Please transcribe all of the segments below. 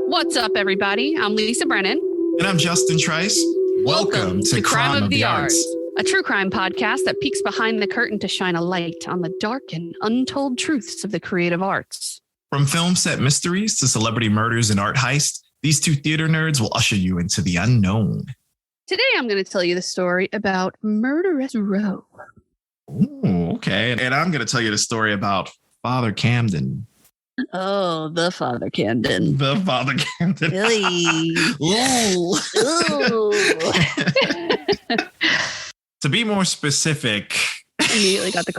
What's up, everybody? I'm Lisa Brennan. And I'm Justin Trice. Welcome to Crime of the Arts, a true crime podcast that peeks behind the curtain to shine a light on the dark and untold truths of the creative arts. From film set mysteries to celebrity murders and art heists, these two theater nerds will usher you into the unknown. Today, I'm going to tell you the story about Murderess Row. Ooh, okay. And I'm going to tell you the story about Father Camden. Oh, the Father Camden. The Father Camden. To be more specific, I immediately got the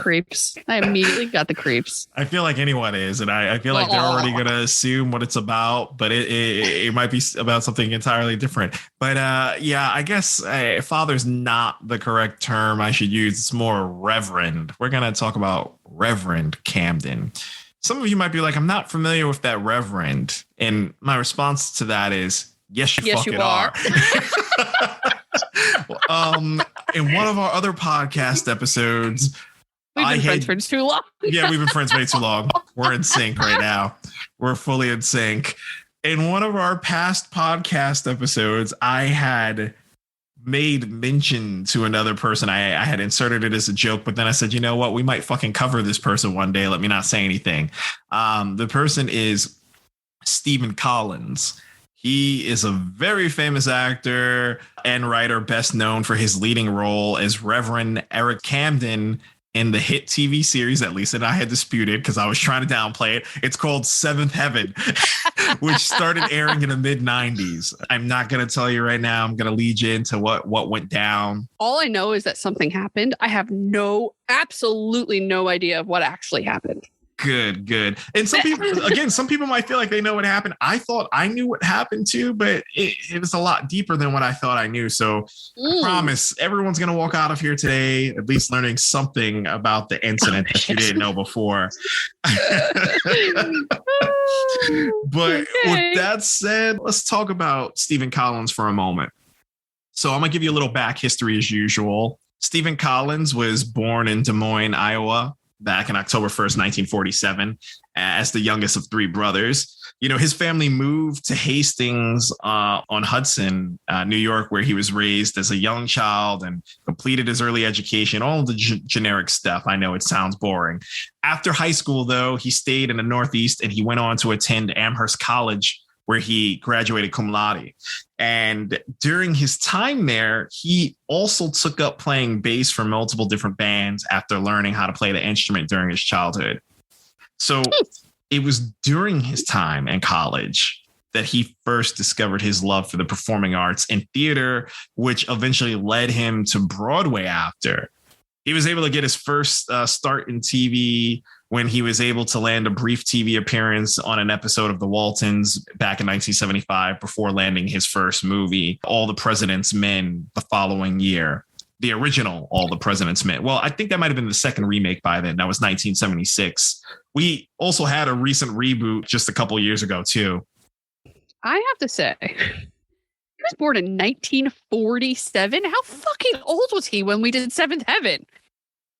creeps. I feel like anyone is, and I feel like they're already going to assume what it's about, but it might be about something entirely different. But yeah, I guess father's not the correct term I should use. It's more reverend. We're going to talk about Reverend Camden. Some of you might be like, I'm not familiar with that reverend. And my response to that is, yes, you fucking are. In one of our other podcast episodes, we've been friends for too long. Yeah, we've been friends way too long. We're in sync right now. We're fully in sync. In one of our past podcast episodes, I had made mention to another person. I had inserted it as a joke, but then I said, you know what? We might fucking cover this person one day. Let me not say anything. The person is Stephen Collins. He is a very famous actor and writer, best known for his leading role as Reverend Eric Camden in the hit TV series that Lisa and I had disputed because I was trying to downplay it. It's called Seventh Heaven, which started airing in the mid-90s. I'm not going to tell you right now. I'm going to lead you into what went down. All I know is that something happened. I have absolutely no idea of what actually happened. Good. And some people might feel like they know what happened. I thought I knew what happened too, but it was a lot deeper than what I thought I knew. So I promise everyone's going to walk out of here today at least learning something about the incident that you didn't know before. But with that said, let's talk about Stephen Collins for a moment. So I'm going to give you a little back history as usual. Stephen Collins was born in Des Moines, Iowa, back in October 1st, 1947, as the youngest of three brothers. You know, his family moved to Hastings on Hudson, New York, where he was raised as a young child and completed his early education, all of the generic stuff. I know it sounds boring. After high school, though, he stayed in the Northeast and he went on to attend Amherst College, where he graduated cum laude. And during his time there, he also took up playing bass for multiple different bands after learning how to play the instrument during his childhood. So it was during his time in college that he first discovered his love for the performing arts and theater, which eventually led him to Broadway after. He was able to get his first start in TV when he was able to land a brief TV appearance on an episode of The Waltons back in 1975 before landing his first movie, All the President's Men, the following year. The original All the President's Men. Well, I think that might have been the second remake by then. That was 1976. We also had a recent reboot just a couple years ago, too. I have to say, he was born in 1947. How fucking old was he when we did Seventh Heaven?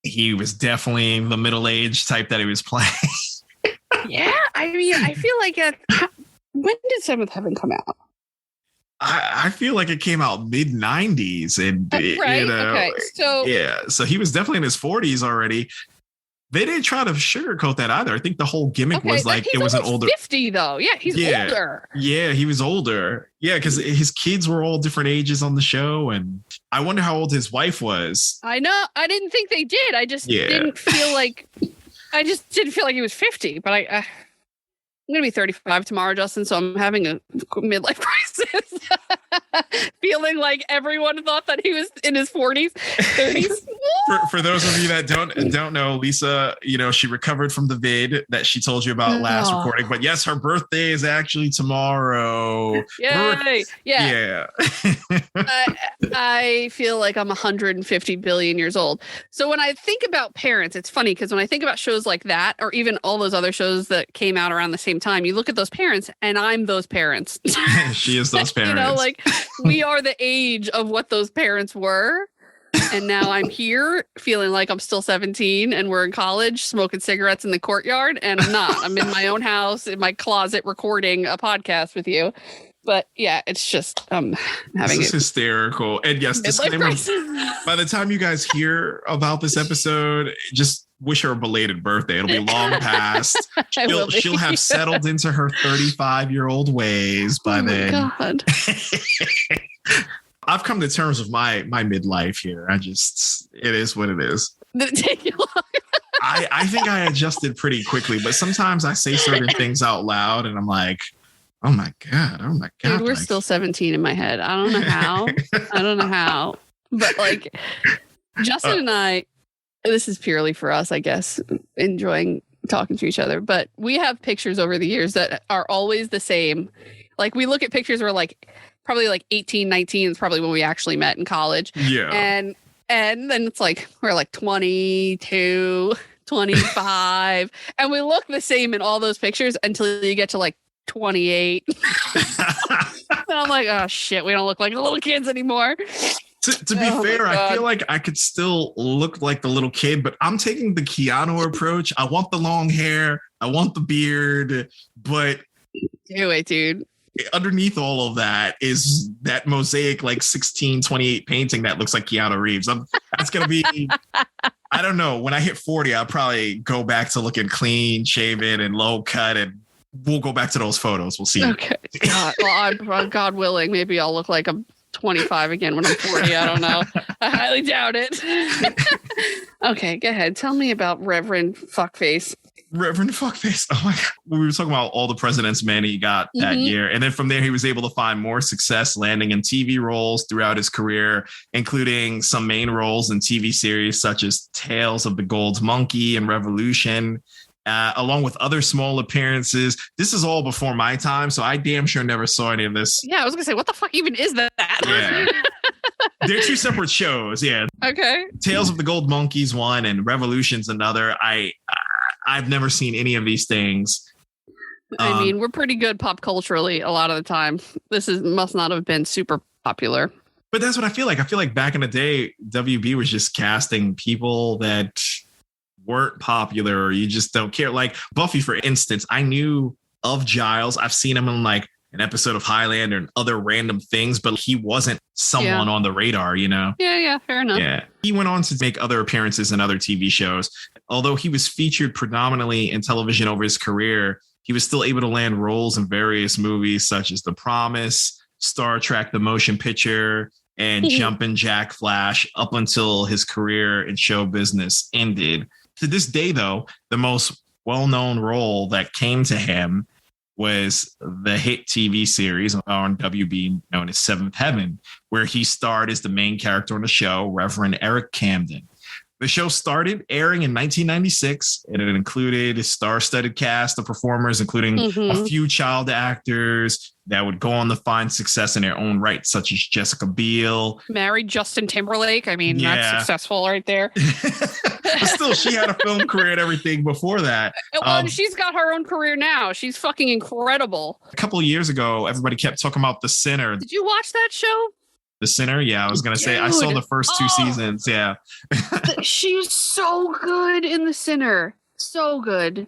He was definitely the middle-aged type that he was playing. Yeah, I mean, I feel like when did Seventh Heaven come out? I feel like it came out mid-90s. And right? You know, okay. So yeah, so he was definitely in his 40s already. They didn't try to sugarcoat that either. I think the whole gimmick was like it was an older 50 though. Yeah, he's older. Yeah, he was older. Yeah, because his kids were all different ages on the show, and I wonder how old his wife was. I know. I didn't think they did. I just didn't feel like he was 50. But I'm gonna be 35 tomorrow, Justin. So I'm having a midlife crisis. Feeling like everyone thought that he was in his 40s, 30s. For those of you that don't know, Lisa, she recovered from the vid that she told you about last recording. But yes, her birthday is actually tomorrow. Yay! Yeah. I feel like I'm 150 billion years old. So when I think about parents, it's funny because when I think about shows like that, or even all those other shows that came out around the same time, you look at those parents, and I'm those parents. She is those parents. Like we are the age of what those parents were. And now I'm here feeling like I'm still 17 and we're in college smoking cigarettes in the courtyard. And I'm not. I'm in my own house, in my closet, recording a podcast with you. But yeah, it's just having this is hysterical. And yes, disclaimer, by the time you guys hear about this episode, just wish her a belated birthday. It'll be long past. She'll have settled into her 35-year-old ways by then. God. I've come to terms with my midlife here. It is what it is. Did it take you long? I think I adjusted pretty quickly, but sometimes I say certain things out loud and I'm like, oh my God. Dude, we're still 17 in my head. I don't know how. But like Justin and I, this is purely for us, I guess, enjoying talking to each other. But we have pictures over the years that are always the same. Like we look at pictures where like probably like 18, 19 is probably when we actually met in college. Yeah. And then it's like we're like 22, 25. And we look the same in all those pictures until you get to like 28. And I'm like, oh shit, we don't look like little kids anymore. To be fair, I feel like I could still look like the little kid, but I'm taking the Keanu approach. I want the long hair. I want the beard, but do it, dude. Underneath all of that is that mosaic like 1628 painting that looks like Keanu Reeves. That's going to be, I don't know. When I hit 40, I'll probably go back to looking clean, shaven, and low cut, and we'll go back to those photos. We'll see. Okay. God willing, maybe I'll look like I'm 25 again when I'm 40. I don't know. I highly doubt it. Okay, go ahead. Tell me about Reverend Fuckface. Reverend Fuckface. Oh my God. We were talking about all the president's men he got that year. And then from there, he was able to find more success landing in TV roles throughout his career, including some main roles in TV series such as Tales of the Gold Monkey and Revolution, along with other small appearances. This is all before my time, so I damn sure never saw any of this. Yeah, I was going to say, what the fuck even is that? Yeah. They're two separate shows, yeah. Okay. Tales of the Gold Monkey's one and Revolution's another. I've never seen any of these things. I mean, we're pretty good pop culturally a lot of the time. Must not have been super popular. But that's what I feel like. I feel like back in the day, WB was just casting people that weren't popular or you just don't care. Like Buffy, for instance, I knew of Giles. I've seen him in like an episode of Highlander and other random things, but he wasn't someone on the radar, Yeah, fair enough. Yeah. He went on to make other appearances in other TV shows. Although he was featured predominantly in television over his career, he was still able to land roles in various movies such as The Promise, Star Trek, the motion picture, and Jumpin' Jack Flash up until his career in show business ended. To this day, though, the most well-known role that came to him was the hit TV series on WB known as Seventh Heaven, where he starred as the main character on the show, Reverend Eric Camden. The show started airing in 1996, and it included a star-studded cast of performers, including a few child actors that would go on to find success in their own right, such as Jessica Biel. Married Justin Timberlake. I mean, that's successful right there. But still, she had a film career and everything before that. Well, she's got her own career now. She's fucking incredible. A couple of years ago, everybody kept talking about The Sinner. Did you watch that show? The Sinner? Yeah, I was going to say, I saw the first two seasons. Yeah. She's so good in The Sinner. So good.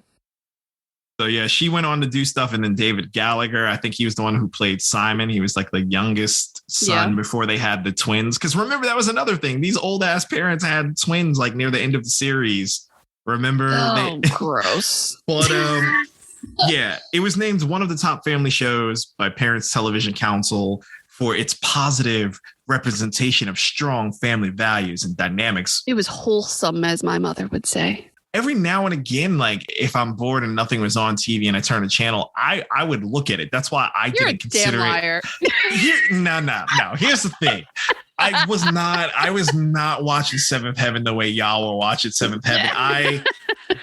So yeah, she went on to do stuff. And then David Gallagher, I think he was the one who played Simon. He was like the youngest son before they had the twins. Because remember, that was another thing. These old ass parents had twins like near the end of the series. Remember? Oh, gross. But yeah, it was named one of the top family shows by Parents Television Council for its positive representation of strong family values and dynamics. It was wholesome, as my mother would say. every now and again, like if I'm bored and nothing was on TV and I turn the channel, I would look at it. That's why I didn't consider it. No. Here's the thing. I was not watching Seventh Heaven the way y'all were watching Seventh Heaven. I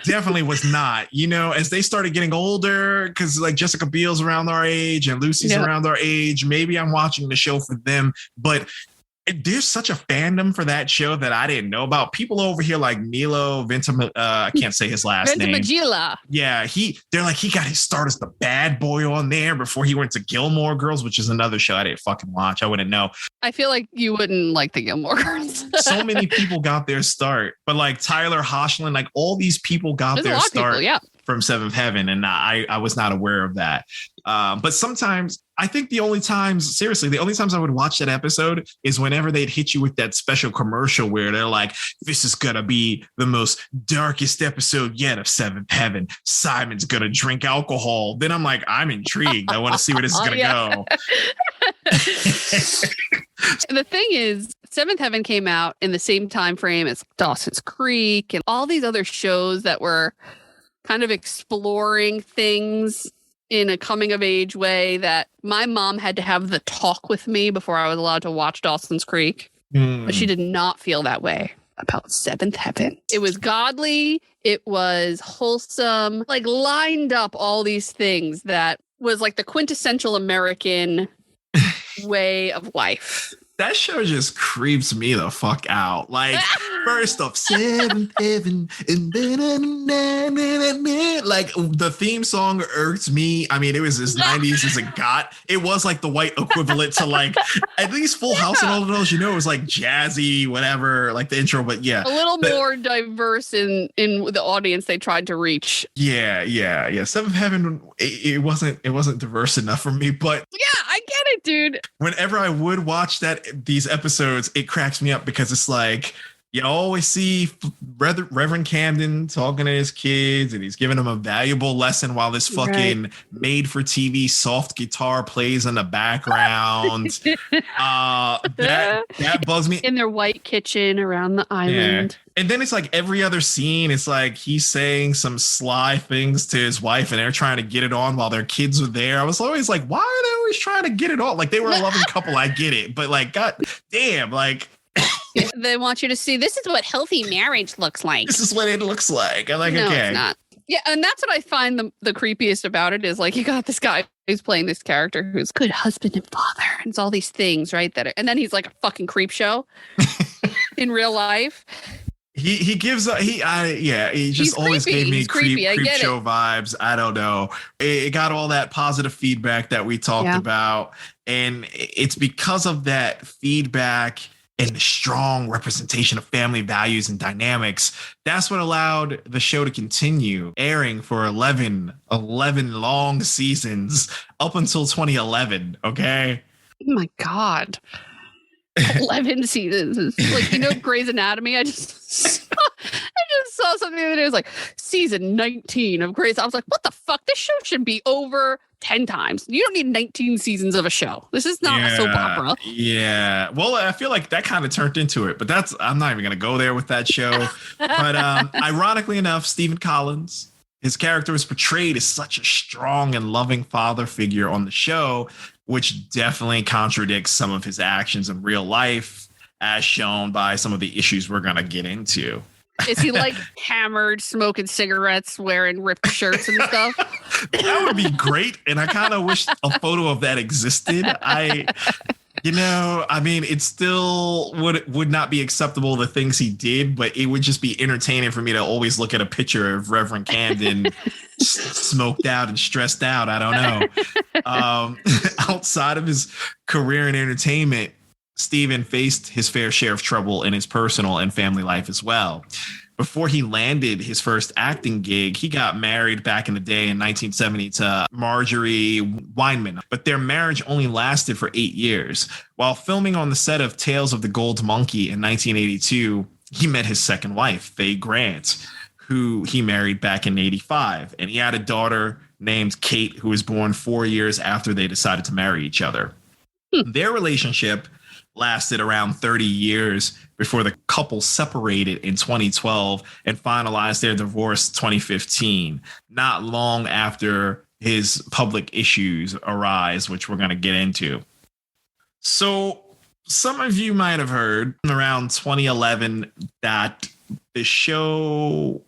definitely was not. You know, as they started getting older, because like Jessica Biel's around our age and Lucy's around our age, maybe I'm watching the show for them. But there's such a fandom for that show that I didn't know about. People over here like Milo I can't say his last name. Ventimiglia. Yeah, they're like, he got his start as the bad boy on there before he went to Gilmore Girls, which is another show I didn't fucking watch. I wouldn't know. I feel like you wouldn't like the Gilmore Girls. So many people got their start, but like Tyler Hoechlin, like all these people got their start from Seventh Heaven, and I was not aware of that. But sometimes I think the only times I would watch that episode is whenever they'd hit you with that special commercial where they're like, this is going to be the most darkest episode yet of Seventh Heaven. Simon's going to drink alcohol. Then I'm like, I'm intrigued. I want to see where this is going to go. The thing is, Seventh Heaven came out in the same time frame as Dawson's Creek and all these other shows that were kind of exploring things in a coming of age way that my mom had to have the talk with me before I was allowed to watch Dawson's Creek. But she did not feel that way about Seventh Heaven. It was godly. It was wholesome, like lined up all these things that was like the quintessential American way of life. That show just creeps me the fuck out. Like, first off, Seventh Heaven, and then like the theme song irked me. I mean, it was as 90s as it got. It was like the white equivalent to like at least Full House and all of those. You know, it was like jazzy, whatever, like the intro. But yeah, a little more diverse in the audience they tried to reach. Yeah. Seventh Heaven, it wasn't diverse enough for me. But yeah, I get it, dude. Whenever I would watch these episodes, it cracks me up because it's like you always see Reverend Camden talking to his kids and he's giving them a valuable lesson while this fucking made for TV soft guitar plays in the background. That bugs me. In their white kitchen around the island. Yeah. And then it's like every other scene, it's like he's saying some sly things to his wife and they're trying to get it on while their kids are there. I was always like, why are they always trying to get it on? Like they were a loving couple. I get it. But like, God damn, like. They want you to see this is what healthy marriage looks like. This is what it looks like. I'm like, no, okay. It's not. Yeah, and that's what I find the creepiest about it is like you got this guy who's playing this character who's good husband and father. And it's all these things, right? And then he's like a fucking creep show in real life. He just always gave me creep show vibes. I don't know. It got all that positive feedback that we talked about. And it's because of that feedback and the strong representation of family values and dynamics. That's what allowed the show to continue airing for 11 long seasons up until 2011. Okay. Oh my God. 11 seasons. Like, you know, Grey's Anatomy. I just saw something the other day. It was like season 19 of Grey's. I was like, what the fuck? This show should be over 10 times. You don't need 19 seasons of a show. This is not a soap opera. Yeah. Well, I feel like that kind of turned into it, but I'm not even going to go there with that show. But ironically enough, Stephen Collins, his character is portrayed as such a strong and loving father figure on the show, which definitely contradicts some of his actions in real life, as shown by some of the issues we're going to get into. Is he like hammered, smoking cigarettes, wearing ripped shirts and stuff? That would be great. And I kind of wish a photo of that existed. It still would not be acceptable, the things he did, but it would just be entertaining for me to always look at a picture of Reverend Camden smoked out and stressed out. I don't know. Outside of his career in entertainment, Stephen faced his fair share of trouble in his personal and family life as well. Before he landed his first acting gig, he got married back in the day in 1970 to Marjorie Weinman, but their marriage only lasted for 8 years. While filming on the set of Tales of the Gold Monkey in 1982, he met his second wife, Faye Grant, who he married back in 85. And he had a daughter named Kate, who was born 4 years after they decided to marry each other. Their relationship lasted around 30 years before the couple separated in 2012 and finalized their divorce 2015, not long after his public issues arise, which we're going to get into. So some of you might have heard around 2011 that the show,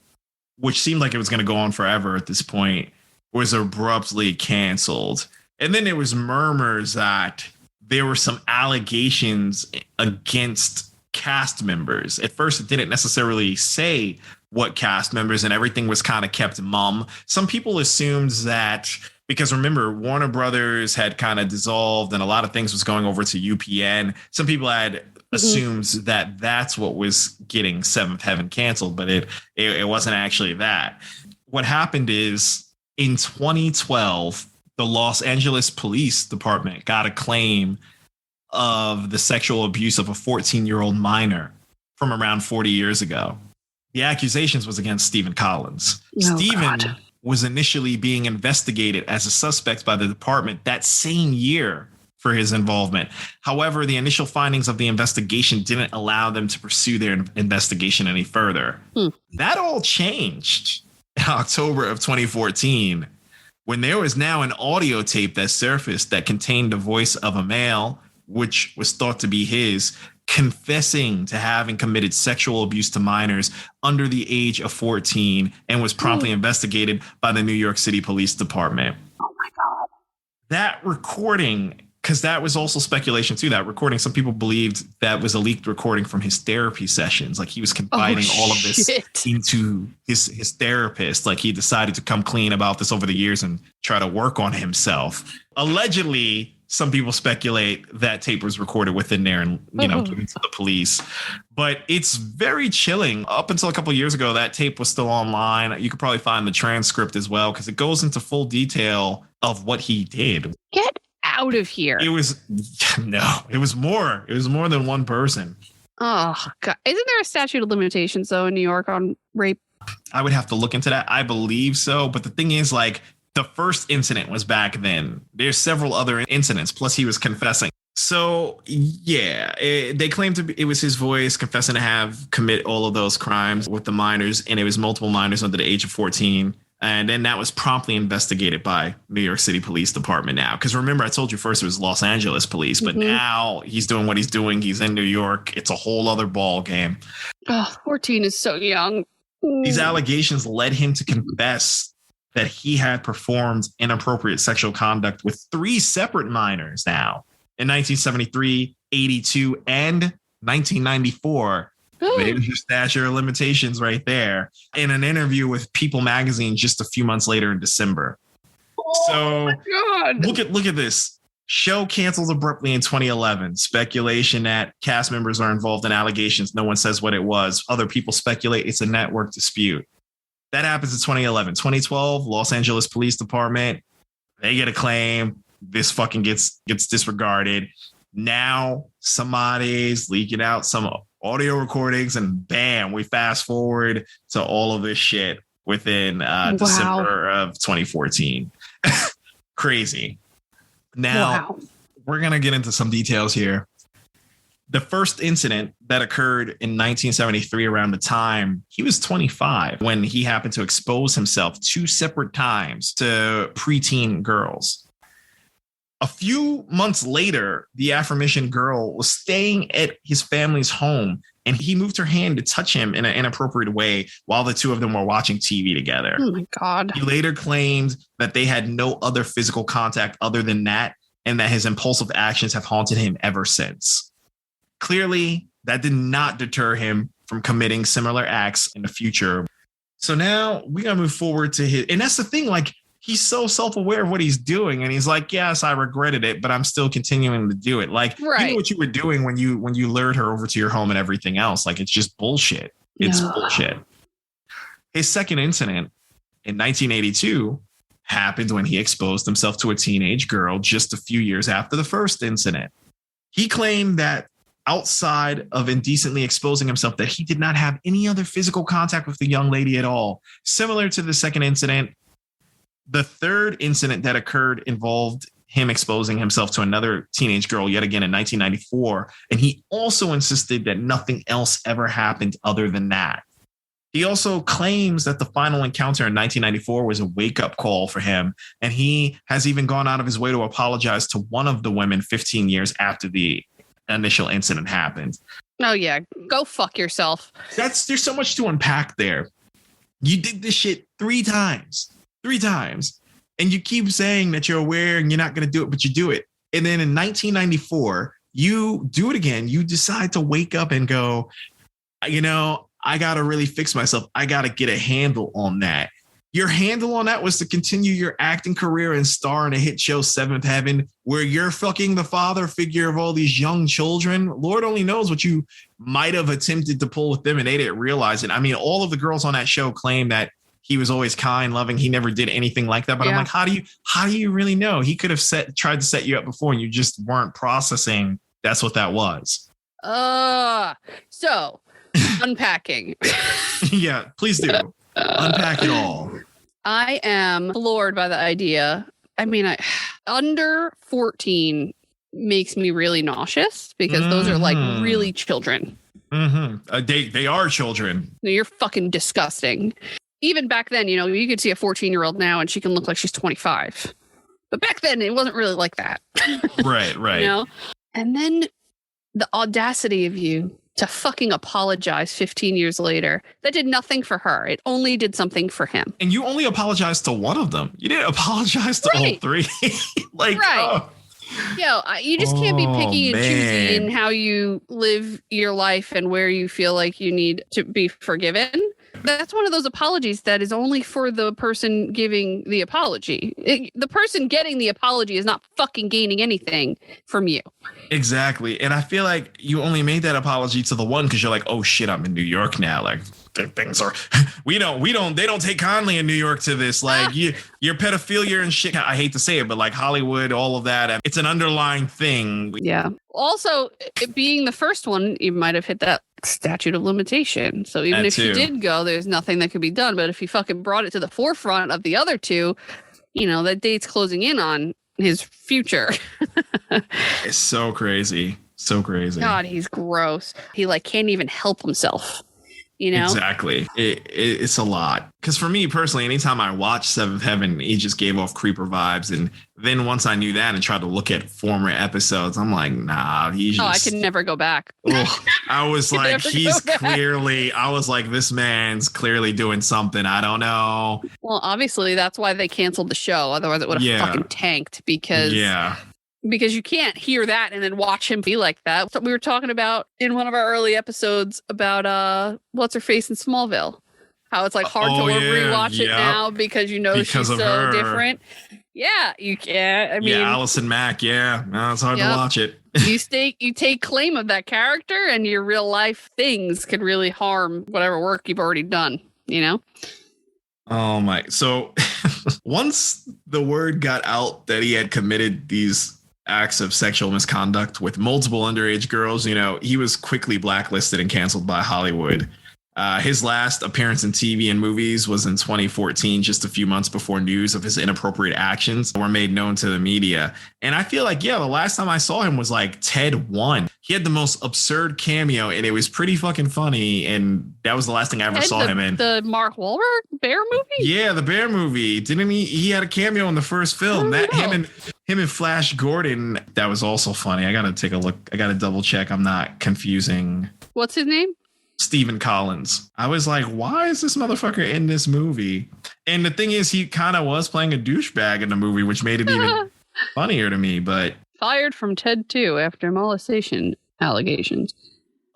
which seemed like it was going to go on forever at this point, was abruptly canceled. And then there was murmurs that there were some allegations against cast members. At first, it didn't necessarily say what cast members, and everything was kind of kept mum. Some people assumed that, because remember, Warner Brothers had kind of dissolved and a lot of things was going over to UPN. Some people had assumed that that's what was getting Seventh Heaven canceled, but it wasn't actually that. What happened is in 2012, the Los Angeles Police Department got a claim of the sexual abuse of a 14-year-old minor from around 40 years ago. The accusations was against Stephen Collins. Stephen was initially being investigated as a suspect by the department that same year for his involvement. However, the initial findings of the investigation didn't allow them to pursue their investigation any further. That all changed in October of 2014 when there was now an audio tape that surfaced that contained the voice of a male, which was thought to be his, confessing to having committed sexual abuse to minors under the age of 14 and was promptly investigated by the New York City Police Department. Oh my God. That recording, because that was also speculation too, that recording, some people believed that was a leaked recording from his therapy sessions. Like he was confiding all of this into his therapist. Like he decided to come clean about this over the years and try to work on himself. Allegedly, some people speculate that tape was recorded within there and, given to the police. But it's very chilling. Up until a couple of years ago, that tape was still online. You could probably find the transcript as well, because it goes into full detail of what he did. Get out of here. It was more. It was more than one person. Oh, God. Isn't there a statute of limitations, though, in New York on rape? I would have to look into that. I believe so. But the thing is, like, the first incident was back then. There's several other incidents, plus he was confessing. So, yeah, they claimed it was his voice confessing to have commit all of those crimes with the minors, and it was multiple minors under the age of 14. And then that was promptly investigated by New York City Police Department now. Because remember, I told you first it was Los Angeles Police, but now he's doing what he's doing. He's in New York. It's a whole other ball game. Oh, 14 is so young. These allegations led him to confess that he had performed inappropriate sexual conduct with 3 separate minors now in 1973, 82, and 1994. There's your statute of limitations right there. In an interview with People magazine just a few months later in December. So my God. Look at this. Show canceled abruptly in 2011. Speculation that cast members are involved in allegations. No one says what it was. Other people speculate it's a network dispute. That happens in 2011. 2012, Los Angeles Police Department, they get a claim. This fucking gets disregarded. Now somebody's leaking out some audio recordings, and bam, we fast forward to all of this shit within December of 2014. Crazy. Now, we're going to get into some details here. The first incident that occurred in 1973, around the time he was 25, when he happened to expose himself 2 separate times to preteen girls. A few months later, the aforementioned girl was staying at his family's home, and he moved her hand to touch him in an inappropriate way while the two of them were watching TV together. Oh my God. He later claimed that they had no other physical contact other than that, and that his impulsive actions have haunted him ever since. Clearly, that did not deter him from committing similar acts in the future. So now we got to move forward to his, and that's the thing, like, he's so self-aware of what he's doing, and he's like, yes, I regretted it, but I'm still continuing to do it. Like, you know what you were doing when you lured her over to your home and everything else. Like, it's just bullshit. It's bullshit. His second incident in 1982 happened when he exposed himself to a teenage girl just a few years after the first incident. He claimed that outside of indecently exposing himself, that he did not have any other physical contact with the young lady at all. Similar to the second incident, the third incident that occurred involved him exposing himself to another teenage girl yet again in 1994. And he also insisted that nothing else ever happened other than that. He also claims that the final encounter in 1994 was a wake-up call for him, and he has even gone out of his way to apologize to one of the women 15 years after the initial incident happened. Oh, yeah. Go fuck yourself. There's so much to unpack there. You did this shit 3 times. 3 times. And you keep saying that you're aware and you're not going to do it, but you do it. And then in 1994, you do it again. You decide to wake up and go, you know, I got to really fix myself. I got to get a handle on that. Your handle on that was to continue your acting career and star in a hit show, Seventh Heaven, where you're fucking the father figure of all these young children. Lord only knows what you might have attempted to pull with them, and they didn't realize it. I mean, all of the girls on that show claim that he was always kind, loving. He never did anything like that. But I'm like, how do you really know? He could have tried to set you up before, and you just weren't processing. That's what that was. So unpacking. Yeah, please do. Unpack it all. I am floored by the idea. I mean, under 14 makes me really nauseous because those are like really children. They are children. You're fucking disgusting. Even back then, you know, you could see a 14-year-old now and she can look like she's 25. But back then, it wasn't really like that. Right. You know? And then the audacity of you to fucking apologize 15 years later. That did nothing for her. It only did something for him. And you only apologized to one of them. You didn't apologize to all 3. Like, right. You just can't be picky and choosy in how you live your life and where you feel like you need to be forgiven. That's one of those apologies that is only for the person giving the apology. The person getting the apology is not fucking gaining anything from you. Exactly. And I feel like you only made that apology to the one because you're like, oh shit, I'm in New York now. Like things are, they don't take kindly in New York to this. Like your pedophilia and shit. I hate to say it, but like Hollywood, all of that, it's an underlying thing. Yeah. Also, it being the first one, you might have hit that statute of limitation. So even if you did go, there's nothing that could be done. But if you fucking brought it to the forefront of the other 2, you know, that date's closing in on his future. It's so crazy. So crazy. God, he's gross. He like can't even help himself. You know? Exactly. It's a lot. Because for me personally, anytime I watched Seventh Heaven, he just gave off creeper vibes. And then once I knew that and tried to look at former episodes, I'm like, nah, he's just... I can never go back. I was like, I was like, this man's clearly doing something. I don't know. Well, obviously, that's why they canceled the show. Otherwise, it would have fucking tanked because you can't hear that and then watch him be like that. So we were talking about in one of our early episodes about what's her face in Smallville, how it's like hard to rewatch it now because you know she's so different. Yeah, you can't. I mean, Allison Mack. Yeah, no, it's hard to watch it. You take claim of that character, and your real life things could really harm whatever work you've already done. You know. Oh my! So once the word got out that he had committed these acts of sexual misconduct with multiple underage girls, you know, he was quickly blacklisted and canceled by Hollywood. His last appearance in TV and movies was in 2014, just a few months before news of his inappropriate actions were made known to the media. And I feel like, the last time I saw him was like Ted 1. He had the most absurd cameo, and it was pretty fucking funny. And that was the last thing I ever saw him in. The Mark Wahlberg Bear movie? Yeah, the Bear movie. Didn't he? He had a cameo in the first film. Him and Flash Gordon. That was also funny. I got to take a look. I got to double check. I'm not confusing. What's his name? Stephen Collins. I was like, why is this motherfucker in this movie? And the thing is, he kind of was playing a douchebag in the movie, which made it even funnier to me. But fired from TED 2 after molestation allegations.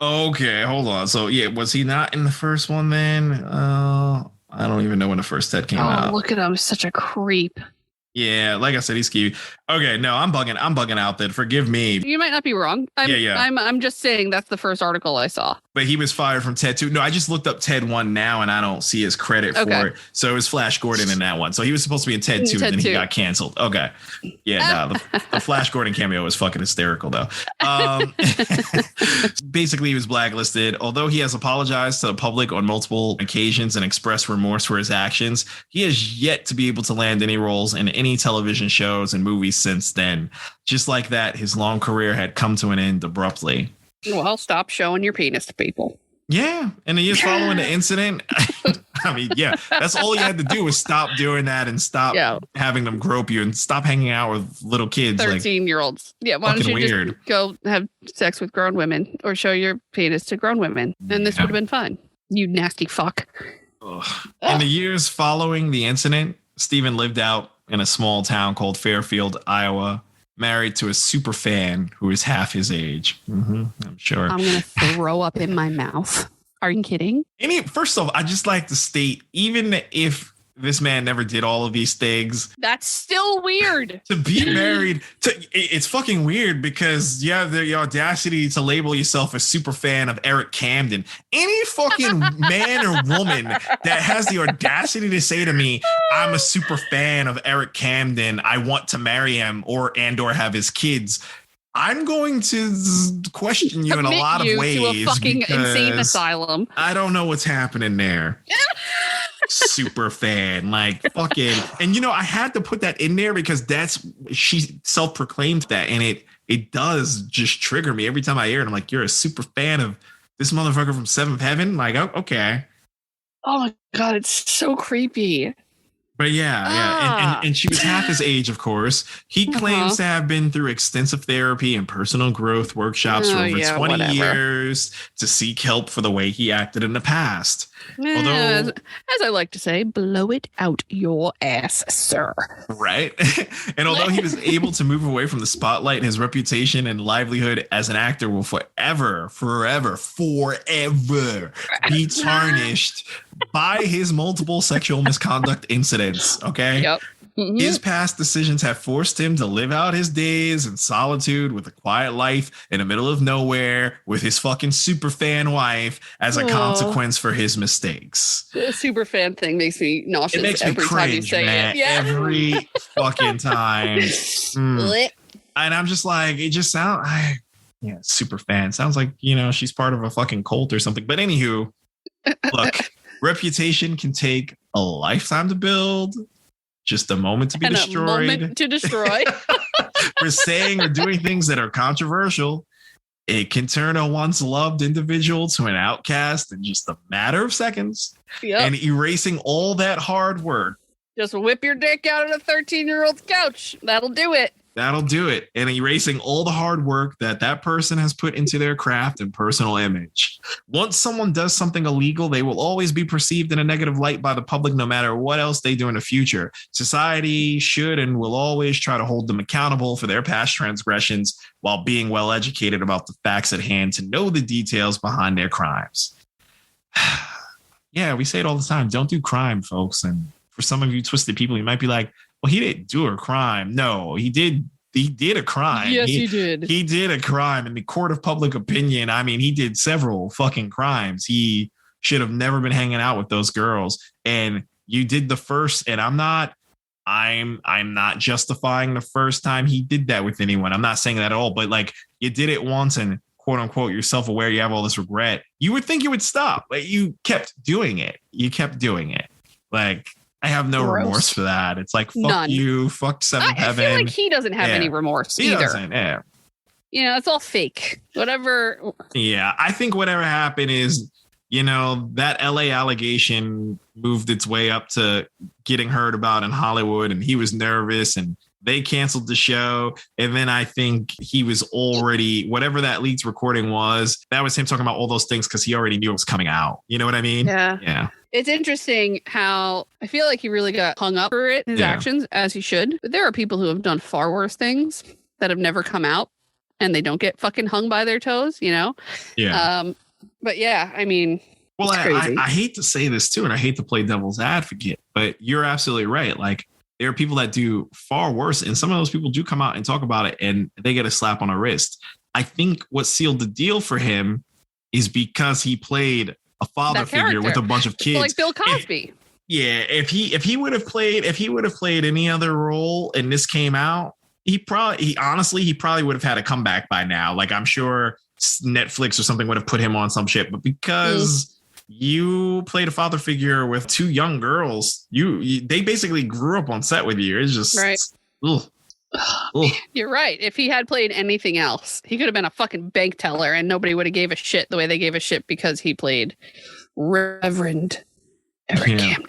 Okay, hold on. So was he not in the first one then? I don't even know when the first TED came out. Oh, look at him. He's such a creep. Yeah, like I said, he's skeevy. Okay, no, I'm bugging out then. Forgive me. You might not be wrong. I'm just saying that's the first article I saw. But he was fired from Ted 2. No, I just looked up Ted 1 now and I don't see his credit for it. So it was Flash Gordon in that one. So he was supposed to be in Ted 2 and then he got canceled. Okay. Yeah, no, the Flash Gordon cameo was fucking hysterical though. Basically, he was blacklisted. Although he has apologized to the public on multiple occasions and expressed remorse for his actions, he has yet to be able to land any roles in any television shows and movies since then. Just like that, his long career had come to an end abruptly. Well, stop showing your penis to people. Yeah. And the years following the incident, I mean, yeah, that's all you had to do was stop doing that and stop having them grope you and stop hanging out with little kids. 13-year-olds. Yeah. Why don't you just go have sex with grown women or show your penis to grown women? And this would have been fine. You nasty fuck. In the years following the incident, Stephen lived out in a small town called Fairfield, Iowa, married to a super fan who is half his age. I'm sure. I'm going to throw up in my mouth. Are you kidding? First off, I just like to state, even if this man never did all of these things, that's still weird. To be married it's fucking weird because you have the audacity to label yourself a super fan of Eric Camden. Any fucking man or woman that has the audacity to say to me, I'm a super fan of Eric Camden, I want to marry him or have his kids, I'm going to question you in a lot of ways. To a fucking insane asylum. I don't know what's happening there. Super fan, like fucking. And I had to put that in there because she self-proclaimed that, and it does just trigger me every time I hear it. I'm like, you're a super fan of this motherfucker from Seventh Heaven? Like, oh, okay. Oh my God, it's so creepy. But and she was half his age, of course. He claims to have been through extensive therapy and personal growth workshops for over 20 years to seek help for the way he acted in the past. Although, as I like to say, blow it out your ass, sir. Right. And although he was able to move away from the spotlight, his reputation and livelihood as an actor will forever be tarnished by his multiple sexual misconduct incidents. Okay. Yep. Mm-hmm. His past decisions have forced him to live out his days in solitude with a quiet life in the middle of nowhere with his fucking super fan wife as a consequence for his mistakes. The super fan thing makes me nauseous. It makes me cringe, man. Every fucking time. And I'm just like, it just sounds, super fan. Sounds like, she's part of a fucking cult or something. But anywho, look, reputation can take a lifetime to build. Just a moment to be destroyed. A moment to destroy. For saying or doing things that are controversial. It can turn a once loved individual to an outcast in just a matter of seconds. Yep. And erasing all that hard work. Just whip your dick out of a 13-year-old's couch. That'll do it. That'll do it. And erasing all the hard work that person has put into their craft and personal image. Once someone does something illegal, they will always be perceived in a negative light by the public, no matter what else they do in the future. Society should and will always try to hold them accountable for their past transgressions while being well educated about the facts at hand to know the details behind their crimes. Yeah, we say it all the time. Don't do crime, folks. And for some of you twisted people, you might be like, well, he didn't do a crime. No, he did. He did a crime. Yes, he did. He did a crime in the court of public opinion. I mean, he did several fucking crimes. He should have never been hanging out with those girls. And you did the first. And I'm not justifying the first time he did that with anyone. I'm not saying that at all. But like, you did it once, and quote unquote, you're self-aware. You have all this regret. You would think you would stop, but you kept doing it. Like. I have no remorse for that. It's like, fuck None. You, fuck Seventh Heaven. I feel like he doesn't have any remorse either. Doesn't, it's all fake. Whatever. Yeah, I think whatever happened is, that LA allegation moved its way up to getting heard about in Hollywood, and he was nervous, and they canceled the show. And then I think he was already, whatever that leaked recording was, that was him talking about all those things because he already knew it was coming out. You know what I mean? Yeah. It's interesting how I feel like he really got hung up for his actions, as he should. But there are people who have done far worse things that have never come out, and they don't get fucking hung by their toes, Yeah. But yeah, I mean, well, I hate to say this too, and I hate to play devil's advocate, but you're absolutely right. Like, there are people that do far worse, and some of those people do come out and talk about it, and they get a slap on the wrist. I think what sealed the deal for him is because he played a father figure with a bunch of kids. Like Bill Cosby. If he would have played any other role and this came out, he probably would have had a comeback by now. Like, I'm sure Netflix or something would have put him on some shit, but because you played a father figure with two young girls, they basically grew up on set with you. It's just right. Ugh. You're right. If he had played anything else, he could have been a fucking bank teller and nobody would have gave a shit the way they gave a shit because he played Reverend Camden.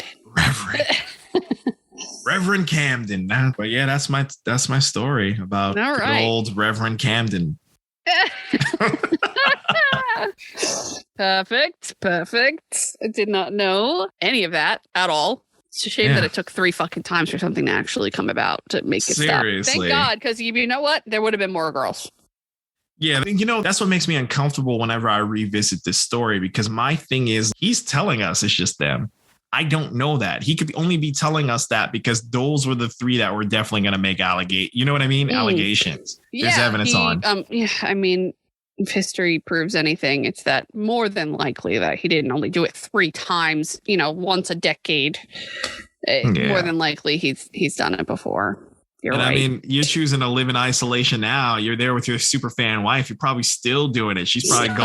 Reverend Camden. But yeah, that's my story about the old Reverend Camden. Perfect. I did not know any of that at all. It's a shame that it took 3 fucking times for something to actually come about to make it stop. Thank God, because you know what? There would have been more girls. Yeah, that's what makes me uncomfortable whenever I revisit this story, because my thing is he's telling us it's just them. I don't know that. He could only be telling us that because those were the 3 that were definitely going to make you know what I mean? Allegations. There's evidence on. I mean, if history proves anything, it's that more than likely that he didn't only do it 3 times, once a decade. More than likely he's done it before. You're right. I mean, you're choosing to live in isolation now. You're there with your super fan wife. You're probably still doing it. She's probably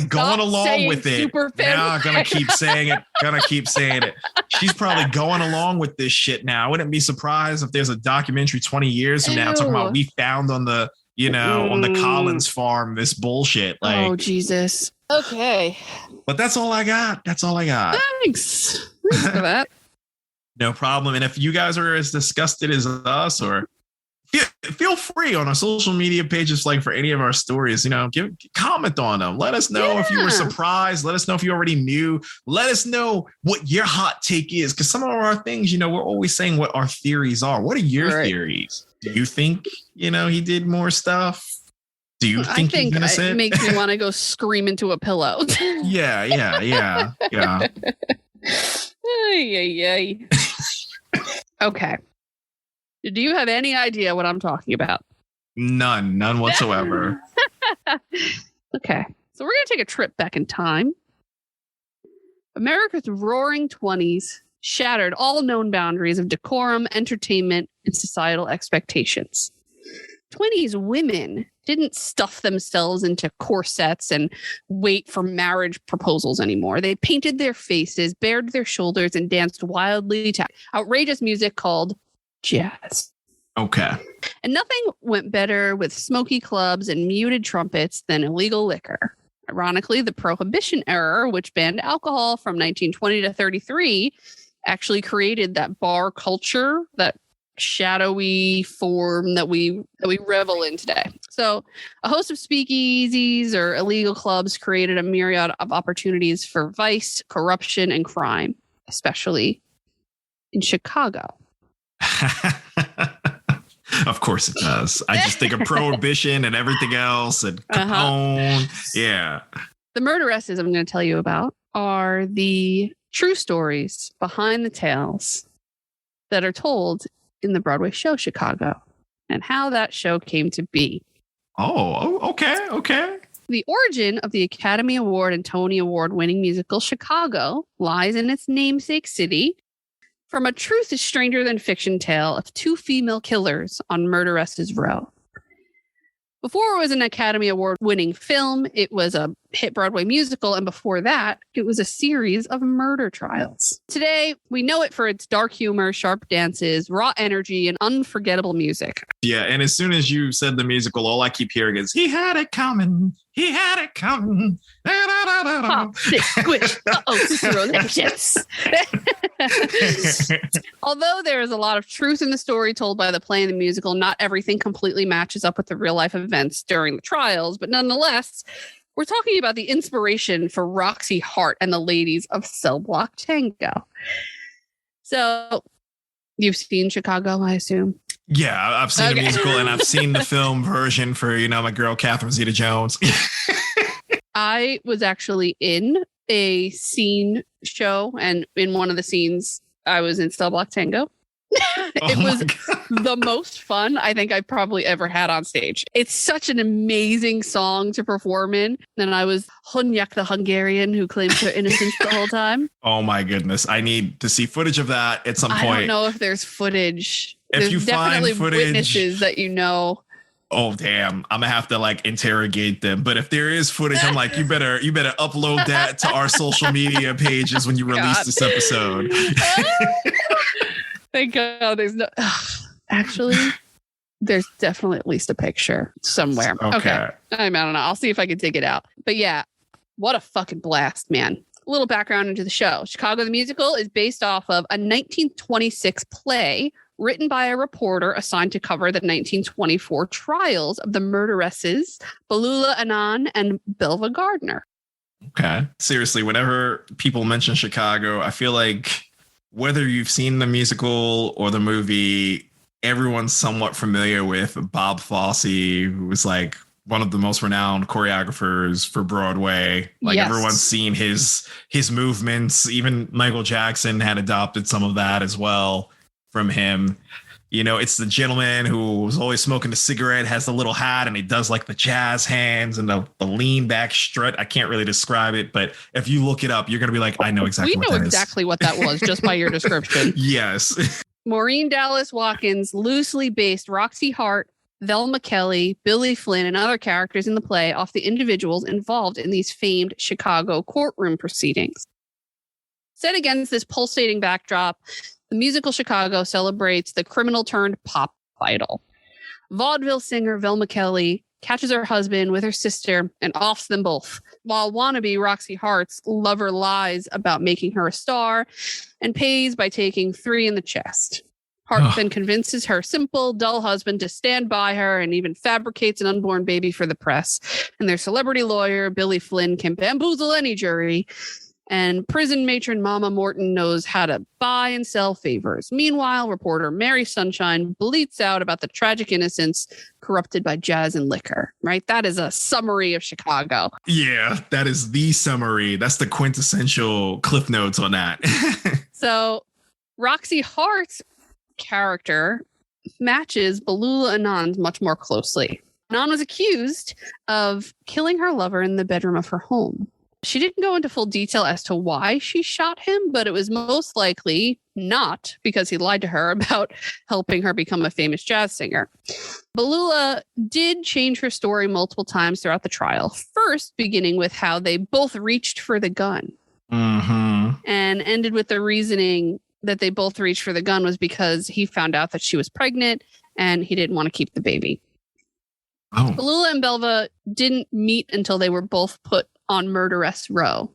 going along with it. Now, gonna keep saying it. She's probably going along with this shit now. I wouldn't be surprised if there's a documentary 20 years from now talking about we found on the on the Collins farm this bullshit. Like, oh Jesus. Okay. But that's all I got. Thanks for that. No problem. And if you guys are as disgusted as us, or feel free on our social media pages, like for any of our stories, comment on them. Let us know if you were surprised. Let us know if you already knew. Let us know what your hot take is. Because some of our things, we're always saying what our theories are. What are your theories? Do you think, he did more stuff? Do you think he's innocent? It makes me want to go scream into a pillow. Yeah. Ay. Okay. Do you have any idea what I'm talking about? None whatsoever. Okay. So we're going to take a trip back in time. America's roaring 20s shattered all known boundaries of decorum, entertainment, and societal expectations. 20s women didn't stuff themselves into corsets and wait for marriage proposals anymore. They painted their faces, bared their shoulders, and danced wildly to outrageous music called jazz. Okay. And nothing went better with smoky clubs and muted trumpets than illegal liquor. Ironically, the Prohibition era, which banned alcohol from 1920 to 33, actually created that bar culture, that shadowy form that we revel in today. So a host of speakeasies or illegal clubs created a myriad of opportunities for vice, corruption, and crime, especially in Chicago. Of course it does. I just think of Prohibition and everything else and Capone. Yeah. The murderesses I'm going to tell you about are the true stories behind the tales that are told in the Broadway show Chicago and how that show came to be. Oh, okay. The origin of the Academy Award and Tony Award winning musical Chicago lies in its namesake city, from a truth is stranger than fiction tale of 2 female killers on Murderess Row. Before it was an Academy Award winning film, it was a hit Broadway musical, and before that, it was a series of murder trials. Today, we know it for its dark humor, sharp dances, raw energy, and unforgettable music. Yeah, and as soon as you said the musical, all I keep hearing is, he had it coming. He had it coming. Pop, stick, squish. Cicero Lections. Although there is a lot of truth in the story told by the play and the musical, not everything completely matches up with the real life events during the trials. But nonetheless, we're talking about the inspiration for Roxy Hart and the ladies of Cell Block Tango. So you've seen Chicago, I assume? Yeah, I've seen the musical and I've seen the film version for, my girl, Catherine Zeta-Jones. I was actually in a scene show, and in one of the scenes, I was in Cell Block Tango. It was the most fun I think I've probably ever had on stage. It's such an amazing song to perform in. And I was Hunyak the Hungarian who claimed her innocence the whole time. Oh my goodness. I need to see footage of that at some point. I don't know if there's footage. If you there's definitely find footage, witnesses that you know. Oh damn, I'm gonna have to like interrogate them. But if there is footage, I'm like, you better upload that to our social media pages when you release this episode. Thank God there's no actually there's definitely at least a picture somewhere. Okay. I don't know. I'll see if I can dig it out. But yeah, what a fucking blast, man. A little background into the show. Chicago the Musical is based off of a 1926 play written by a reporter assigned to cover the 1924 trials of the murderesses Balula Anand and Belva Gardner. Okay. Seriously, whenever people mention Chicago, I feel like whether you've seen the musical or the movie, everyone's somewhat familiar with Bob Fosse, who was like one of the most renowned choreographers for Broadway. Like everyone's seen his movements. Even Michael Jackson had adopted some of that as well from him. You know, it's the gentleman who was always smoking a cigarette, has the little hat, and he does like the jazz hands and the lean back strut. I can't really describe it, but if you look it up, you're going to be like, I know exactly what that is. We know exactly what that was just by your description. Yes. Maureen Dallas Watkins loosely based Roxy Hart, Velma Kelly, Billy Flynn, and other characters in the play off the individuals involved in these famed Chicago courtroom proceedings. Set against this pulsating backdrop, the musical Chicago celebrates the criminal-turned-pop idol. Vaudeville singer Velma Kelly catches her husband with her sister and offs them both, while wannabe Roxy Hart's lover lies about making her a star and pays by taking 3 in the chest. Hart then convinces her simple, dull husband to stand by her and even fabricates an unborn baby for the press. And their celebrity lawyer, Billy Flynn, can bamboozle any jury. And prison matron Mama Morton knows how to buy and sell favors. Meanwhile, reporter Mary Sunshine bleats out about the tragic innocence corrupted by jazz and liquor, right? That is a summary of Chicago. Yeah, that is the summary. That's the quintessential Cliff Notes on that. So Roxy Hart's character matches Balula Anand much more closely. Anand was accused of killing her lover in the bedroom of her home. She didn't go into full detail as to why she shot him, but it was most likely not because he lied to her about helping her become a famous jazz singer. Balula did change her story multiple times throughout the trial, first beginning with how they both reached for the gun and ended with the reasoning that they both reached for the gun was because he found out that she was pregnant and he didn't want to keep the baby. Balula and Belva didn't meet until they were both put on Murderess Row,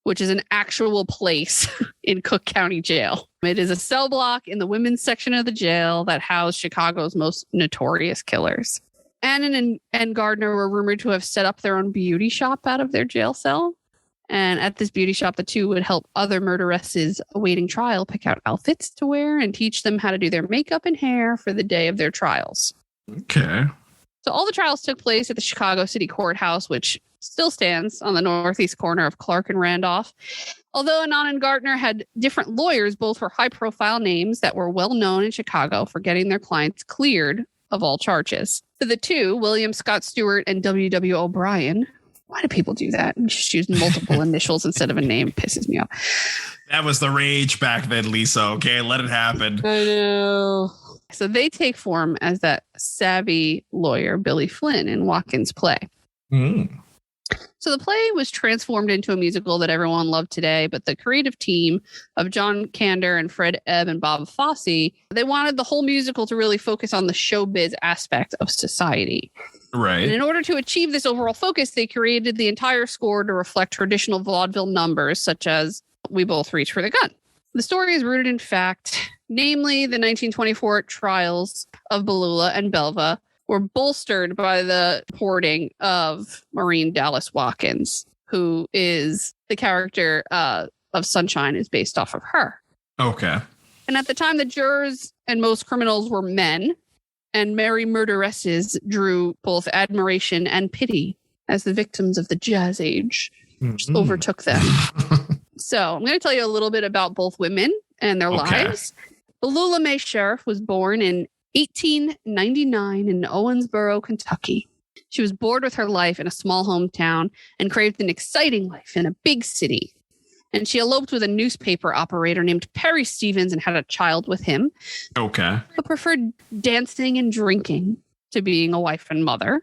which is an actual place in Cook County Jail. It is a cell block in the women's section of the jail that housed Chicago's most notorious killers. Anand and Gardner were rumored to have set up their own beauty shop out of their jail cell. And at this beauty shop, the two would help other murderesses awaiting trial pick out outfits to wear and teach them how to do their makeup and hair for the day of their trials. Okay. So all the trials took place at the Chicago City Courthouse, which still stands on the northeast corner of Clark and Randolph. Although Anand and Gardner had different lawyers, both were high-profile names that were well-known in Chicago for getting their clients cleared of all charges. So the two, William Scott Stewart and W.W. O'Brien, why do people do that? Just use multiple initials instead of a name. Pisses me off. That was the rage back then, Lisa. Okay, let it happen. I know. So they take form as that savvy lawyer, Billy Flynn, in Watkins' play. So the play was transformed into a musical that everyone loved today, but the creative team of John Kander and Fred Ebb and Bob Fosse, they wanted the whole musical to really focus on the showbiz aspect of society. Right. And in order to achieve this overall focus, they created the entire score to reflect traditional vaudeville numbers, such as We Both Reach for the Gun. The story is rooted in fact, namely the 1924 trials of Balula and Belva were bolstered by the reporting of Maureen Dallas Watkins, who is the character of Sunshine is based off of her. Okay. And at the time, the jurors and most criminals were men, and merry murderesses drew both admiration and pity as the victims of the jazz age overtook them. So I'm going to tell you a little bit about both women and their lives. Lula Sheriff was born in 1899 in Owensboro, Kentucky. She was bored with her life in a small hometown and craved an exciting life in a big city. And she eloped with a newspaper operator named Perry Stevens and had a child with him. Okay. But preferred dancing and drinking to being a wife and mother.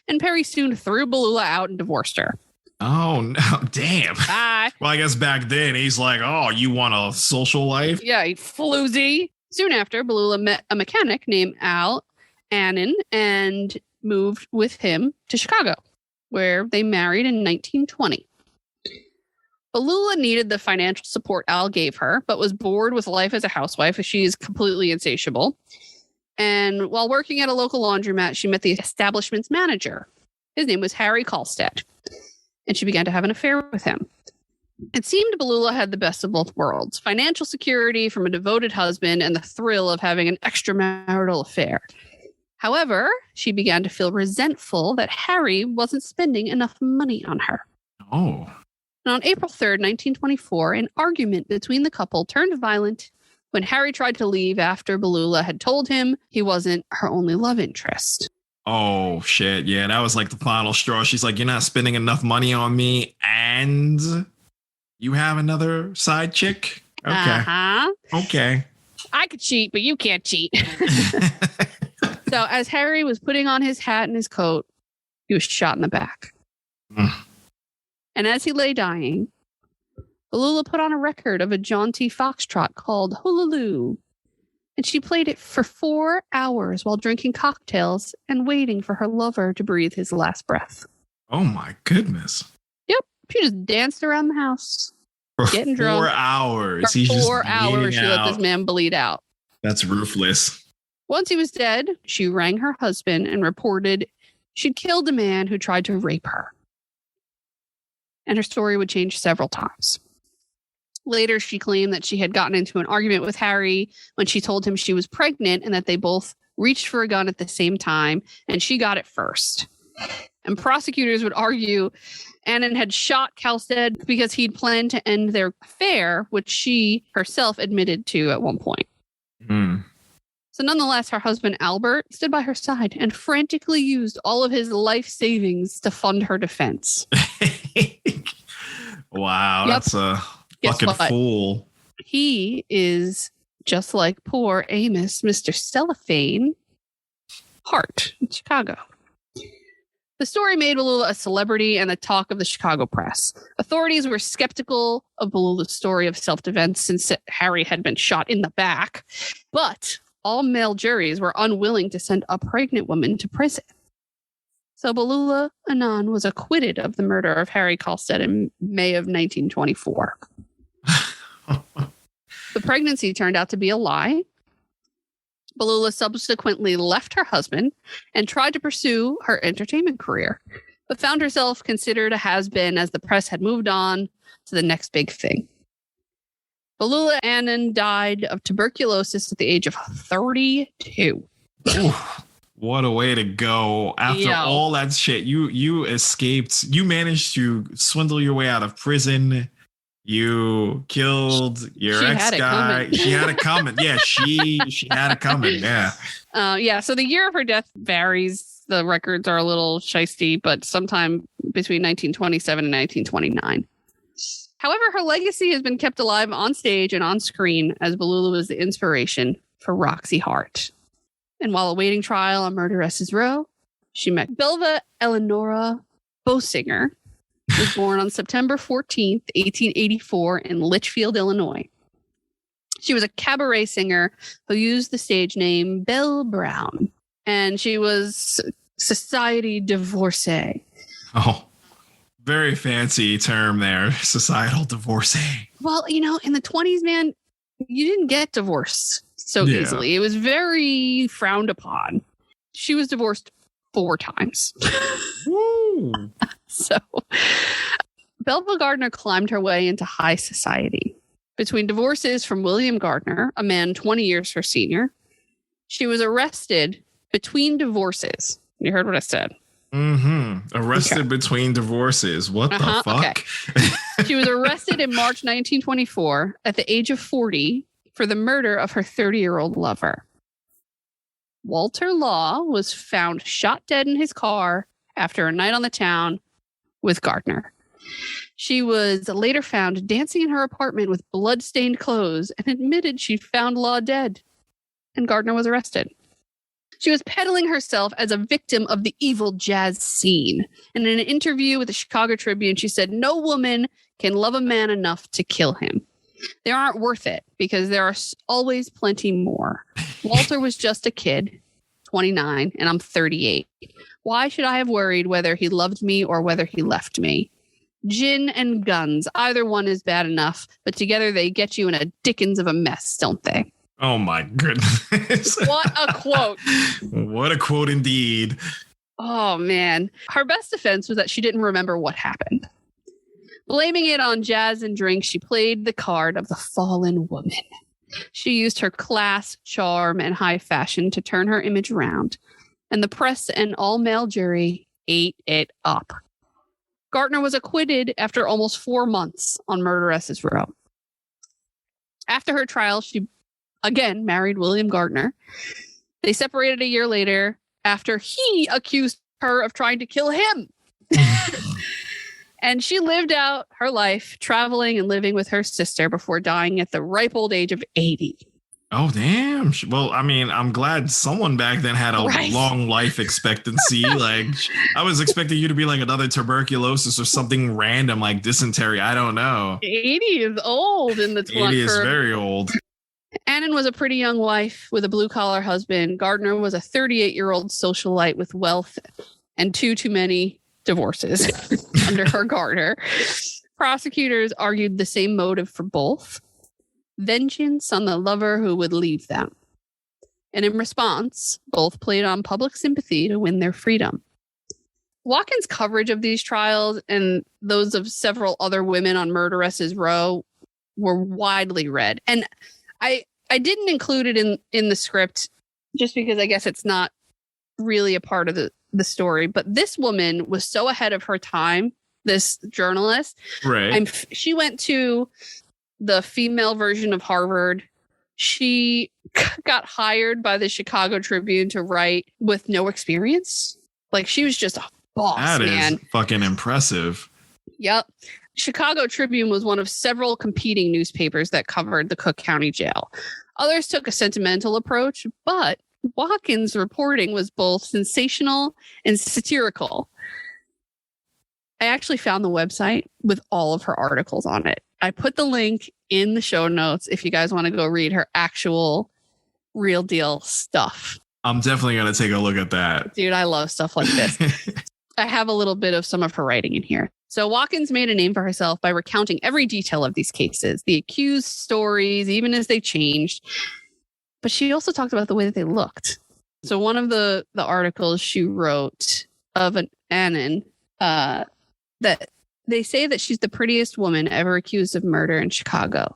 And Perry soon threw Lula out and divorced her. Oh, no. Damn. Bye. Well, I guess back then he's like, oh, you want a social life? Yeah, floozy. Soon after, Lula met a mechanic named Al Annan and moved with him to Chicago, where they married in 1920. Lula needed the financial support Al gave her, but was bored with life as a housewife as she is completely insatiable. And while working at a local laundromat, she met the establishment's manager. His name was Harry Kalstead, and she began to have an affair with him. It seemed Lula had the best of both worlds, financial security from a devoted husband and the thrill of having an extramarital affair. However, she began to feel resentful that Harry wasn't spending enough money on her. Oh. And on April 3rd, 1924, an argument between the couple turned violent when Harry tried to leave after Lula had told him he wasn't her only love interest. Oh, shit. Yeah, that was like the final straw. She's like, you're not spending enough money on me and you have another side chick? Okay. Uh-huh. Okay. I could cheat, but you can't cheat. So as Harry was putting on his hat and his coat, he was shot in the back. And as he lay dying, Lula put on a record of a jaunty foxtrot called Hula-Loo. And she played it for 4 hours while drinking cocktails and waiting for her lover to breathe his last breath. Oh, my goodness. Yep. She just danced around the house. For getting drunk. 4 hours. For He's 4 just hours, she let out. this man bleed out. That's ruthless. Once he was dead, she rang her husband and reported she'd killed a man who tried to rape her. And her story would change several times. Later, she claimed that she had gotten into an argument with Harry when she told him she was pregnant and that they both reached for a gun at the same time, and she got it first. And prosecutors would argue Annan had shot Kalstead because he'd planned to end their affair, which she herself admitted to at one point. So nonetheless, her husband, Albert, stood by her side and frantically used all of his life savings to fund her defense. Wow, Yep. that's a Guess fucking what? fool. He is just like poor Amos, Mr. Cellophane Hart in Chicago. The story made Lula a celebrity and the talk of the Chicago press. Authorities were skeptical of Lula's story of self-defense since Harry had been shot in the back, but all male juries were unwilling to send a pregnant woman to prison. So Lula Annan was acquitted of the murder of Harry Kalstead in May of 1924. The pregnancy turned out to be a lie. Lula subsequently left her husband and tried to pursue her entertainment career, but found herself considered a has-been as the press had moved on to the next big thing. Lula Annan died of tuberculosis at the age of 32. What a way to go. After all that shit, you escaped. You managed to swindle your way out of prison. You killed your ex-guy. She had it coming. Yeah, she had it coming. Yeah. So the year of her death varies. The records are a little shisty, but sometime between 1927 and 1929. However, her legacy has been kept alive on stage and on screen as Lula was the inspiration for Roxy Hart. And while awaiting trial on Murderess Row, she met Belva Eleonora Bosinger, who was born on September 14th, 1884 in Litchfield, Illinois. She was a cabaret singer who used the stage name Belle Brown, and she was society divorcee. Oh, very fancy term there, societal divorcee. Well, in the 20s, man, you didn't get divorced so easily. It was very frowned upon. She was divorced 4 times. Woo. So Belva Gardner climbed her way into high society. Between divorces from William Gardner, a man 20 years her senior, she was arrested between divorces. You heard what I said. Arrested between divorces. What the fuck? Okay. She was arrested in March 1924 at the age of 40 for the murder of her 30-year-old lover. Walter Law was found shot dead in his car after a night on the town with Gardner. She was later found dancing in her apartment with blood-stained clothes and admitted she found Law dead, and Gardner was arrested. She was peddling herself as a victim of the evil jazz scene. And in an interview with the Chicago Tribune, she said, "No woman can love a man enough to kill him. They aren't worth it because there are always plenty more. Walter was just a kid, 29, and I'm 38. Why should I have worried whether he loved me or whether he left me? Gin and guns, either one is bad enough, but together they get you in a dickens of a mess, don't they?" Oh my goodness. What a quote. What a quote indeed. Oh man. Her best defense was that she didn't remember what happened. Blaming it on jazz and drink, she played the card of the fallen woman. She used her class, charm, and high fashion to turn her image around, and the press and all-male jury ate it up. Gardner was acquitted after almost 4 months on Murderess Row. After her trial, she again married William Gardner. They separated a year later after he accused her of trying to kill him. And she lived out her life traveling and living with her sister before dying at the ripe old age of 80. Oh, damn. Well, I mean, I'm glad someone back then had a long life expectancy. Like, I was expecting you to be like another tuberculosis or something random like dysentery. I don't know. 80 is old in the 20s. 80 is very old. Annan was a pretty young wife with a blue-collar husband. Gardner was a 38-year-old socialite with wealth and too many divorces under her garter. Prosecutors argued the same motive for both: vengeance on the lover who would leave them. And in response, both played on public sympathy to win their freedom. Watkins' coverage of these trials and those of several other women on Murderess Row were widely read. And I didn't include it in the script just because I guess it's not really a part of the story. But this woman was so ahead of her time, this journalist. Right. She went to the female version of Harvard. She got hired by the Chicago Tribune to write with no experience. Like, she was just a boss, man. That is fucking impressive. Yep. Chicago Tribune was one of several competing newspapers that covered the Cook County Jail. Others took a sentimental approach, but Watkins' reporting was both sensational and satirical. I actually found the website with all of her articles on it. I put the link in the show notes if you guys want to go read her actual real deal stuff. I'm definitely going to take a look at that. Dude, I love stuff like this. I have a little bit of some of her writing in here. So Watkins made a name for herself by recounting every detail of these cases, the accused stories, even as they changed. But she also talked about the way that they looked. So one of the articles she wrote of an Annan, that they say that she's the prettiest woman ever accused of murder in Chicago.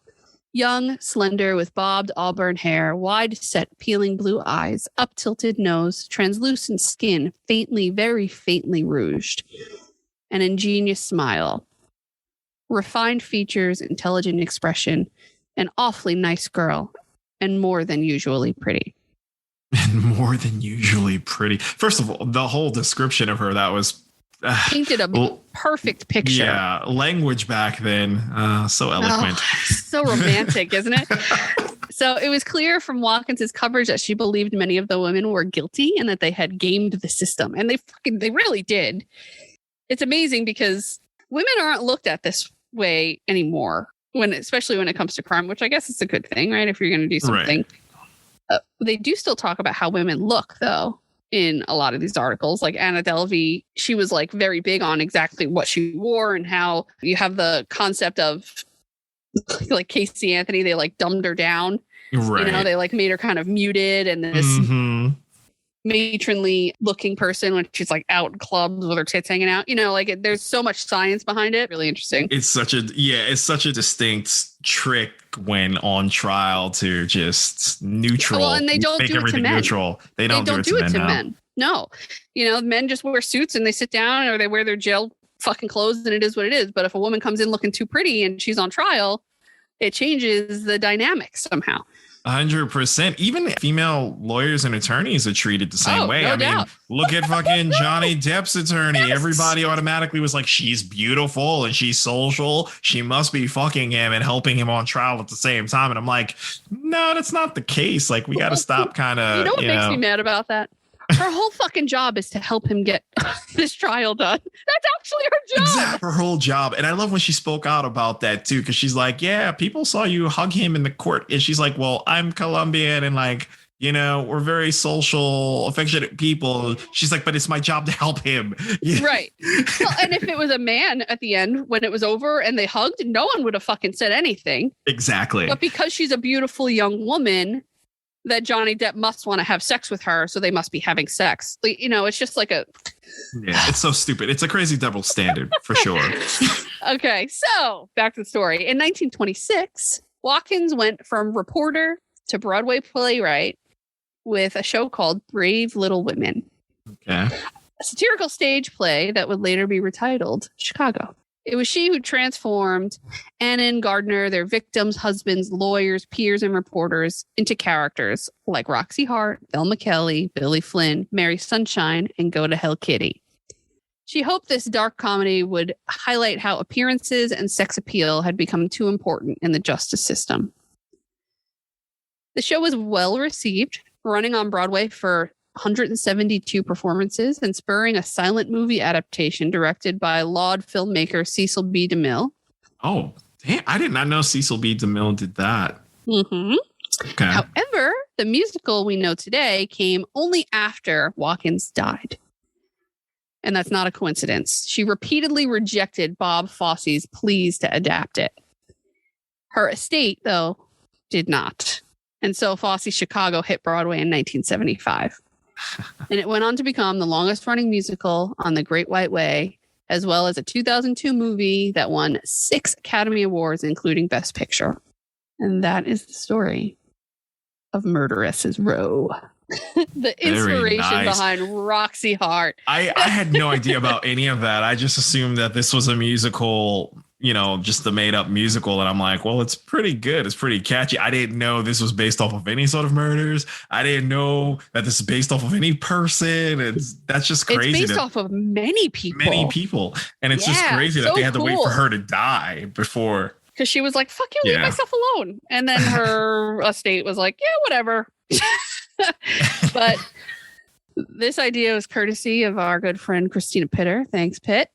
Young, slender, with bobbed auburn hair, wide-set, peeling blue eyes, up-tilted nose, translucent skin, very faintly rouged, an ingenious smile, refined features, intelligent expression, an awfully nice girl, and more than usually pretty. And more than usually pretty. First of all, the whole description of her, that was painted a perfect picture. Yeah, language back then, so eloquent. Oh, so romantic, isn't it? So it was clear from Watkins' coverage that she believed many of the women were guilty and that they had gamed the system. And they really did. It's amazing because women aren't looked at this way anymore, especially when it comes to crime, which I guess is a good thing, right? If you're going to do something. Right. They do still talk about how women look, though, in a lot of these articles. Like Anna Delvey, she was like very big on exactly what she wore and how you have the concept of like Casey Anthony, they like dumbed her down. Right. You know, they like made her kind of muted and this matronly looking person when she's like out in clubs with her tits hanging out. You know, like there's so much science behind it. Really interesting. It's such a distinct trick when on trial to just neutral. Well, and they don't do it to men. Neutral. They don't do it to men. No, you know, men just wear suits and they sit down or they wear their jail fucking clothes and it is what it is. But if a woman comes in looking too pretty and she's on trial, it changes the dynamic somehow. 100%. Even female lawyers and attorneys are treated the same way. No I doubt. mean, look at fucking Johnny Depp's attorney. Yes. Everybody automatically was like, she's beautiful and she's social. She must be fucking him and helping him on trial at the same time. And I'm like, no, that's not the case. Like, we got to stop kind of. You know what makes me mad about that? Her whole fucking job is to help him get this trial done. That's actually her job. Exactly, her whole job. And I love when she spoke out about that too, because she's like, yeah, people saw you hug him in the court. And she's like, well, I'm Colombian and like, you know, we're very social, affectionate people. She's like, but it's my job to help him. Yeah. Right. Well, and if it was a man at the end, when it was over and they hugged, no one would have fucking said anything. Exactly. But because she's a beautiful young woman, that Johnny Depp must want to have sex with her, so they must be having sex. Like, you know, it's just like a... Yeah, it's so stupid. It's a crazy double standard, for sure. Okay, so back to the story. In 1926, Watkins went from reporter to Broadway playwright with a show called Brave Little Women. Okay. A satirical stage play that would later be retitled Chicago. It was she who transformed Anna and Gardner, their victims, husbands, lawyers, peers, and reporters into characters like Roxy Hart, Thelma Kelly, Billy Flynn, Mary Sunshine, and Go to Hell Kitty. She hoped this dark comedy would highlight how appearances and sex appeal had become too important in the justice system. The show was well received, running on Broadway for 172 performances and spurring a silent movie adaptation directed by laud filmmaker Cecil B. DeMille. Oh, damn. I did not know Cecil B. DeMille did that. Mm-hmm. Okay. However, the musical we know today came only after Watkins died. And that's not a coincidence. She repeatedly rejected Bob Fosse's pleas to adapt it. Her estate, though, did not. And so Fosse's Chicago hit Broadway in 1975. And it went on to become the longest running musical on the Great White Way, as well as a 2002 movie that won 6 Academy Awards, including Best Picture. And that is the story of Murderess Row. The inspiration behind Roxy Hart. I had no idea about any of that. I just assumed that this was a musical, you know, just the made up musical. And I'm like, well, it's pretty good. It's pretty catchy. I didn't know this was based off of any sort of murders. I didn't know that this is based off of any person. That's just crazy. It's based off of many people. And it's just crazy that they had to wait for her to die before. Because she was like, fuck you, leave myself alone. And then her estate was like, yeah, whatever. But this idea was courtesy of our good friend Christina Pitter. Thanks, Pitt.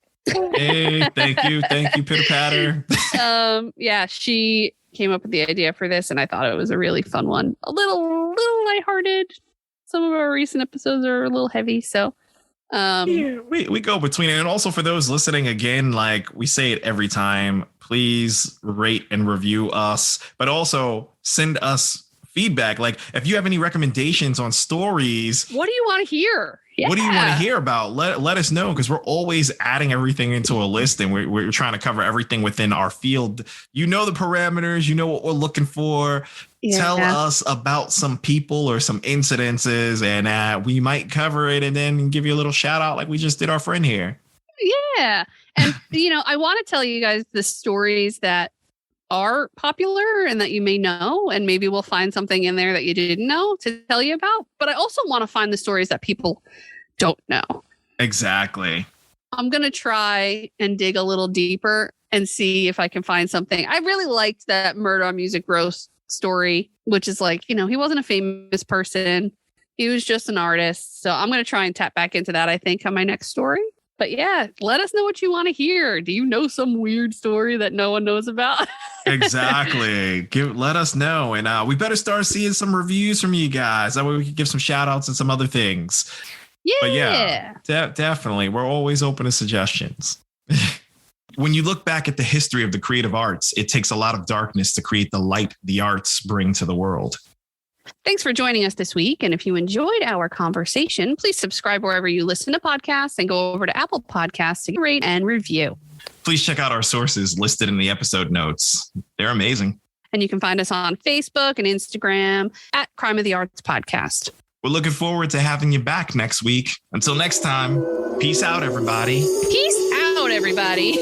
Hey, thank you, Pitter Patter. Yeah, she came up with the idea for this, and I thought it was a really fun one. A little lighthearted. Some of our recent episodes are a little heavy, so yeah, we go between it. And also for those listening, again, like we say it every time, please rate and review us, but also send us feedback. Like if you have any recommendations on stories, what do you want to hear? Yeah. What do you want to hear about? Let us know, because we're always adding everything into a list, and we're trying to cover everything within our field. You know the parameters, you know what we're looking for. Yeah. Tell us about some people or some incidences, and we might cover it and then give you a little shout out like we just did our friend here. Yeah. And, you know, I want to tell you guys the stories that are popular and that you may know, and maybe we'll find something in there that you didn't know to tell you about. But I also want to find the stories that people don't know. Exactly. I'm going to try and dig a little deeper and see if I can find something. I really liked that Murder on Music Row story, which is like, you know, he wasn't a famous person. He was just an artist. So I'm going to try and tap back into that, I think, on my next story. But yeah, let us know what you want to hear. Do you know some weird story that no one knows about? Exactly. Let us know. And we better start seeing some reviews from you guys. That way we can give some shout outs and some other things. Yeah. But yeah, definitely. We're always open to suggestions. When you look back at the history of the creative arts, it takes a lot of darkness to create the light the arts bring to the world. Thanks for joining us this week. And if you enjoyed our conversation, please subscribe wherever you listen to podcasts and go over to Apple Podcasts to rate and review. Please check out our sources listed in the episode notes. They're amazing. And you can find us on Facebook and Instagram at Crime of the Arts Podcast. We're looking forward to having you back next week. Until next time, peace out, everybody. Peace out, everybody.